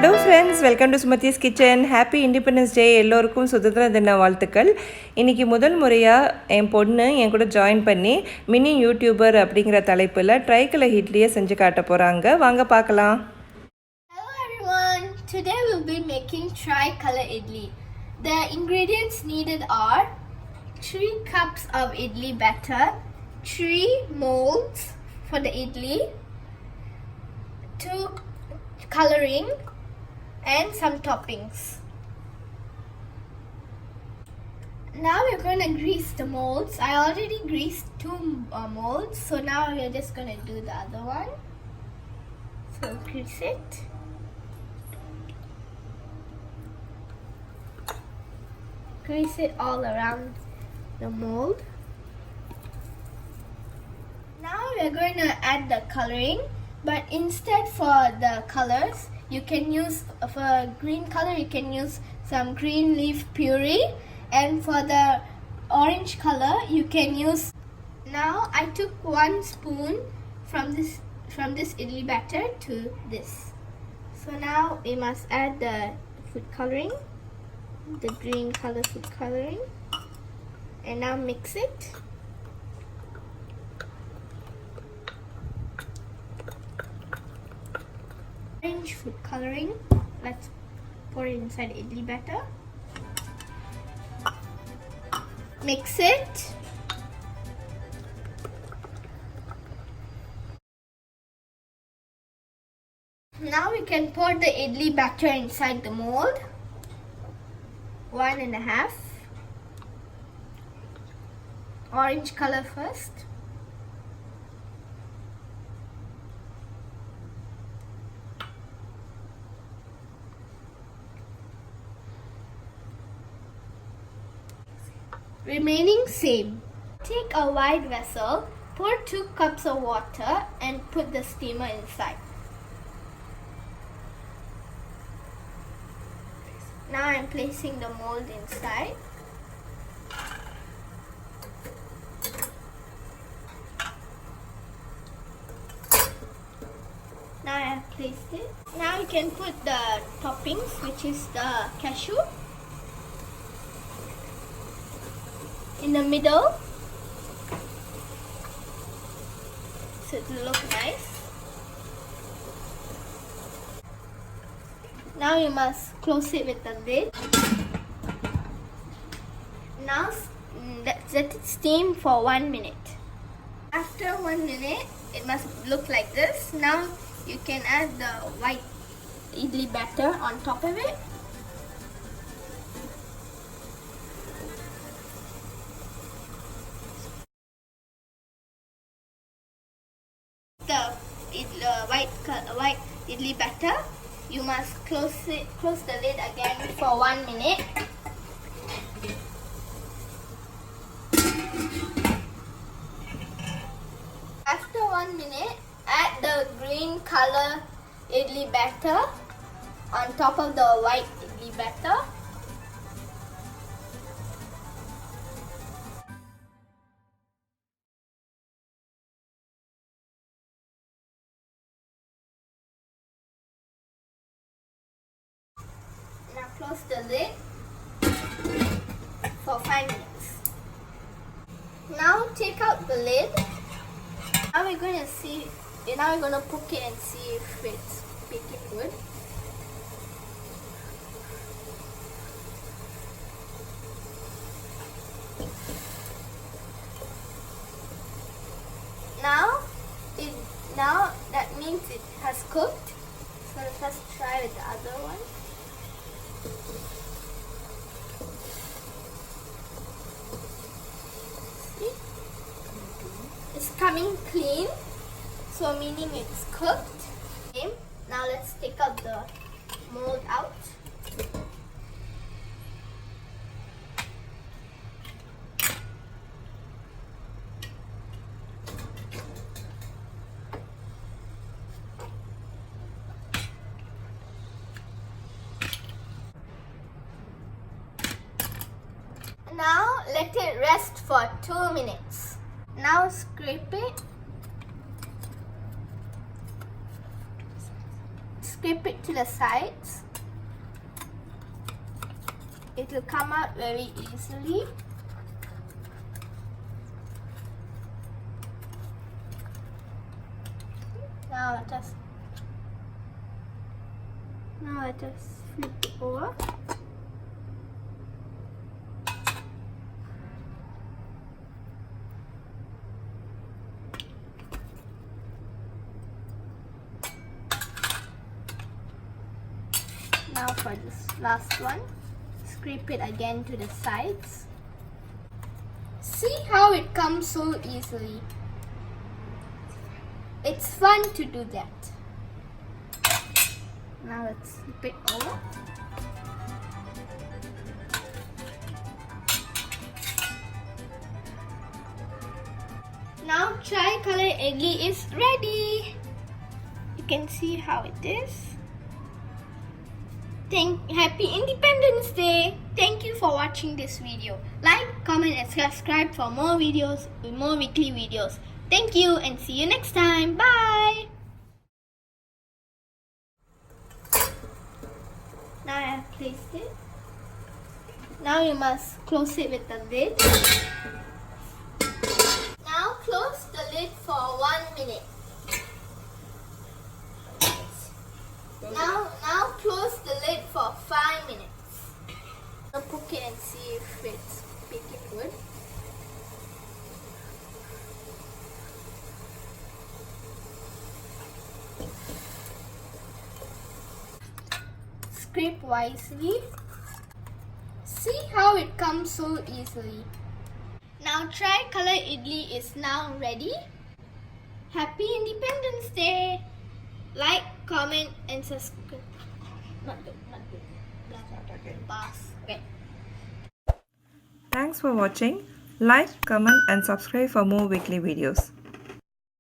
Hello friends, welcome to Sumathi's kitchen. Happy independence day. எல்லோருக்கும் சுதந்திர தின வாழ்த்துக்கள். இன்றைக்கி முதல் முறையாக என் பொண்ணு என் கூட ஜாயின் பண்ணி மினி யூடியூபர் அப்படிங்கிற தலைப்பில் ட்ரைகலர் இட்லியை செஞ்சு காட்ட போகிறாங்க. வாங்க பார்க்கலாம். Hello everyone, today we'll be making tricolor idli. The ingredients needed are 3 cups of idli batter, 3 molds for the idli, 2 coloring and some toppings. Now we're going to grease the molds. I already greased 2 molds, so now we're just going to do the other one. So grease it. Grease it all around the mold. Now we're going to add the coloring, but instead for the colors, you can use, for green color, you can use some green leaf puree, and for the orange color, you can use. Now I took 1 spoon from this idli batter to this. So now we must add the food coloring, the green color food coloring, and now mix it. Orange food coloring, let's pour it inside the idli batter. Mix it. Now we can pour the idli batter inside the mold. 1.5. Orange color first. Remaining same. Take a wide vessel, pour 2 cups of water and put the steamer inside. Now I'm placing the mold inside. Now I have placed it. Now you can put the toppings, which is the cashew, in the middle, so it will look nice. Now you must close it with the lid. Now let it steam for 1 minute. After 1 minute, it must look like this. Now you can add the white idli batter on top of it. The white idli batter, you must close the lid again for 1 minute. After 1 minute, add the green color idli batter on top of the white idli batter. Now close the lid for 5 minutes. Now take out the lid. Now we're going to see. Now we're going to poke it and see if it's baking good. Now that means it has cooked. So let's try with the other one. See? It's coming clean, so meaning it's cooked. Okay. Now let's take out the mold out. Now let it rest for 2 minutes. Now scrape it. scrape it to the sides. It will come out very easily. Now let us flip it over. Now for this last one, scrape it again to the sides. See how it comes so easily. It's fun to do that. Now let's flip it over. Now tricolor idli is ready. You can see how it is. Happy Independence Day! Thank you for watching this video. Like, comment and subscribe for more videos, more weekly videos. Thank you and see you next time. Bye! Now I have placed it. Now you must close it with the lid. Now close the lid for 1 minute. Now close the lid for 5 minutes. I'll poke it and see if it's baking good. Scrape wisely. See how it comes so easily. Now tricolor idli is now ready. Happy Independence Day! Like, comment and subscribe. Not good. Pass. Okay. Thanks for watching. Like, comment and subscribe for more weekly videos.